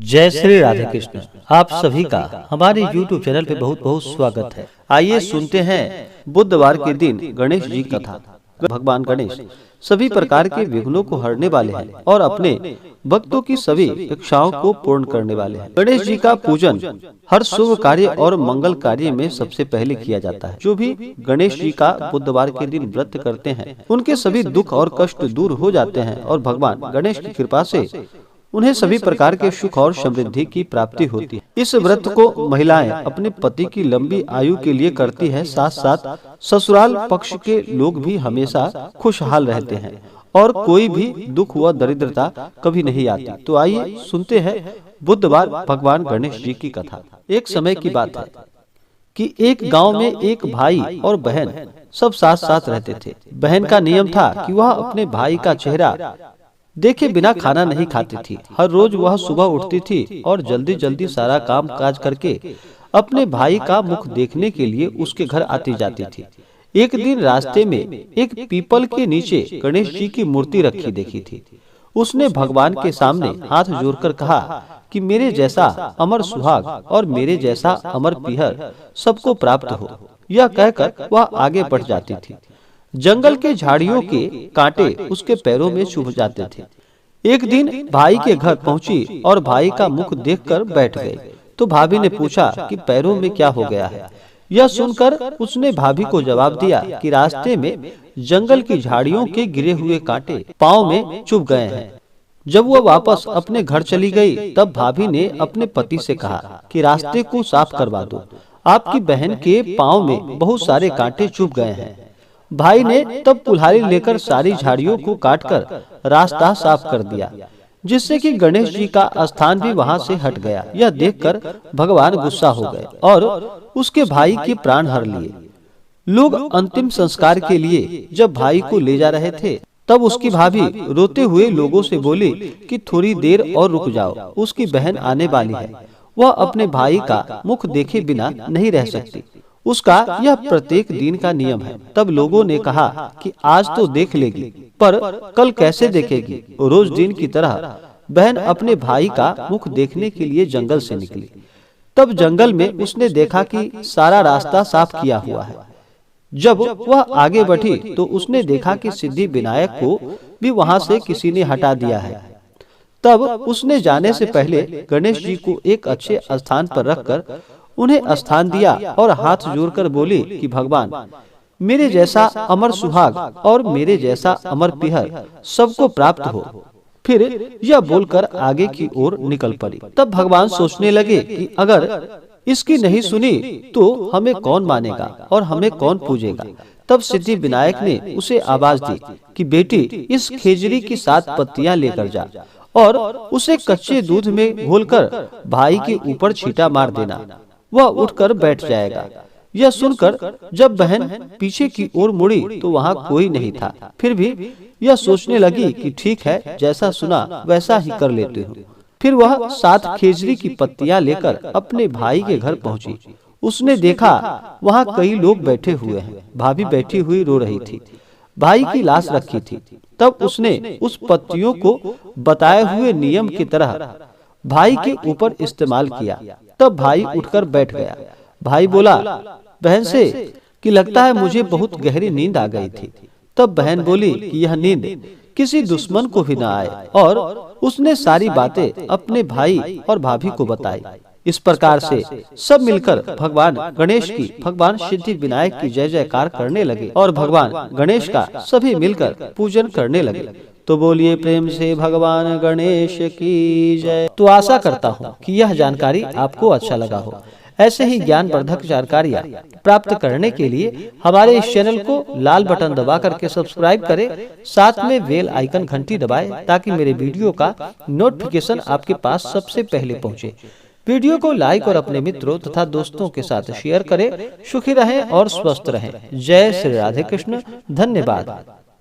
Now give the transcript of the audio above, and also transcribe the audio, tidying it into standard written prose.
जय श्री राधे कृष्ण। आप सभी का हमारे YouTube चैनल पे बहुत बहुत स्वागत है। आइए सुनते हैं बुधवार के दिन गणेश जी कथा। भगवान गणेश सभी प्रकार के विघ्नों को हरने वाले हैं और अपने भक्तों की सभी इच्छाओं को पूर्ण करने वाले हैं। गणेश जी का पूजन हर शुभ कार्य और मंगल कार्य में सबसे पहले किया जाता है। जो भी गणेश जी का बुधवार के दिन व्रत करते हैं उनके सभी दुख और कष्ट दूर हो जाते हैं और भगवान गणेश की कृपा से उन्हें सभी प्रकार के सुख और समृद्धि की प्राप्ति होती है। इस व्रत को महिलाएं अपने पति की लंबी आयु के लिए करती हैं। साथ साथ ससुराल पक्ष के लोग भी हमेशा खुशहाल रहते हैं और कोई भी दुख व दरिद्रता कभी नहीं आती। तो आइए सुनते हैं बुधवार भगवान गणेश जी की कथा। एक समय की बात है कि एक गांव में एक भाई और बहन सब साथ साथ रहते थे। बहन का नियम था कि वह अपने भाई का चेहरा देखे बिना खाना नहीं खाती थी। हर रोज वह सुबह उठती थी और जल्दी जल्दी सारा काम काज करके अपने भाई का मुख देखने के लिए उसके घर आती जाती थी। एक दिन रास्ते में एक पीपल के नीचे गणेश जी की मूर्ति रखी देखी थी। उसने भगवान के सामने हाथ जोड़कर कहा कि मेरे जैसा अमर सुहाग और मेरे जैसा अमर पीहर सबको प्राप्त हो। यह कहकर वह आगे बढ़ जाती थी। जंगल के झाड़ियों के कांटे उसके पैरों में चुभ जाते थे। एक दिन भाई के घर पहुंची और भाई का मुख देखकर बैठ गई। तो भाभी ने पूछा कि पैरों में क्या हो गया है। यह सुनकर उसने भाभी को जवाब दिया कि रास्ते में जंगल की झाड़ियों के गिरे हुए कांटे पाँव में चुभ गए हैं। जब वह वापस अपने घर चली गई तब भाभी ने अपने पति से कहा कि रास्ते को साफ करवा दो, आपकी बहन के पाँव में बहुत सारे कांटे चुभ गए हैं। भाई ने तब कुल्हाड़ी लेकर सारी झाड़ियों को काटकर रास्ता साफ कर दिया, जिससे कि गणेश जी का स्थान भी वहां से हट गया। यह देखकर भगवान गुस्सा हो गए और उसके भाई के प्राण हर लिए। लोग अंतिम संस्कार के लिए जब भाई को ले जा रहे थे तब उसकी भाभी रोते हुए लोगों से बोली कि थोड़ी देर और रुक जाओ, उसकी बहन आने वाली है। वह अपने भाई का मुख देखे बिना नहीं रह सकती। उसका यह प्रत्येक दिन का नियम है। तब लोगों ने कहा कि आज तो देख लेगी, पर कल कैसे देखेगी। रोज दिन की तरह बहन अपने भाई का मुख देखने के लिए जंगल से निकली। तब जंगल में उसने देखा कि सारा रास्ता साफ किया हुआ है। जब वह आगे बढ़ी तो उसने देखा कि सिद्धि विनायक को भी वहां से किसी ने हटा दिया है। तब उसने जाने से पहले गणेश जी को एक अच्छे स्थान पर रखकर उन्हें स्थान दिया और हाथ जोड़कर बोली कि भगवान मेरे जैसा अमर सुहाग और मेरे जैसा अमर पीहर सबको प्राप्त हो। फिर यह बोलकर आगे की ओर निकल पड़ी। तब भगवान सोचने लगे कि अगर इसकी नहीं सुनी तो हमें कौन मानेगा और हमें कौन पूजेगा। तब सिद्धि विनायक ने उसे आवाज दी कि बेटी इस खेजड़ी की 7 पत्तियां लेकर जा और उसे कच्चे दूध में घोलकर भाई के ऊपर छींटा मार देना, वह उठकर बैठ जाएगा। यह सुनकर जब बहन पीछे की ओर मुड़ी तो वहाँ कोई नहीं था। फिर भी यह सोचने लगी कि ठीक है, जैसा सुना वैसा ही कर लेती हूँ। फिर वह 7 खेजड़ी की पत्तियां लेकर अपने भाई के घर पहुंची। उसने देखा वहाँ कई लोग बैठे हुए हैं। भाभी बैठी हुई रो रही थी, भाई की लाश रखी थी। तब उसने उस पत्तियों को बताए हुए नियम की तरह भाई के ऊपर इस्तेमाल किया। तब भाई उठकर बैठ गया। भाई बोला बहन से कि लगता है मुझे बहुत गहरी नींद आ गई थी। तब बहन बोली कि यह नींद किसी दुश्मन को भी न आए और उसने सारी बातें अपने भाई और भाभी को बताई। इस प्रकार से सब मिलकर भगवान गणेश की, भगवान सिद्धि विनायक की जय जयकार करने लगे और भगवान गणेश का सभी मिलकर पूजन करने लगे। तो बोलिए प्रेम से भगवान गणेश की जय। तो आशा करता हूँ कि यह जानकारी आपको अच्छा लगा हो। ऐसे ही ज्ञानवर्धक जानकारियाँ प्राप्त करने के लिए हमारे इस चैनल को लाल बटन दबा करके सब्सक्राइब करें, साथ में बेल आइकन घंटी दबाएं ताकि मेरे वीडियो का नोटिफिकेशन आपके पास सबसे पहले पहुँचे। वीडियो को लाइक और अपने मित्रों तथा दोस्तों के साथ शेयर करें। सुखी रहें और स्वस्थ रहें। जय श्री राधे कृष्ण। धन्यवाद।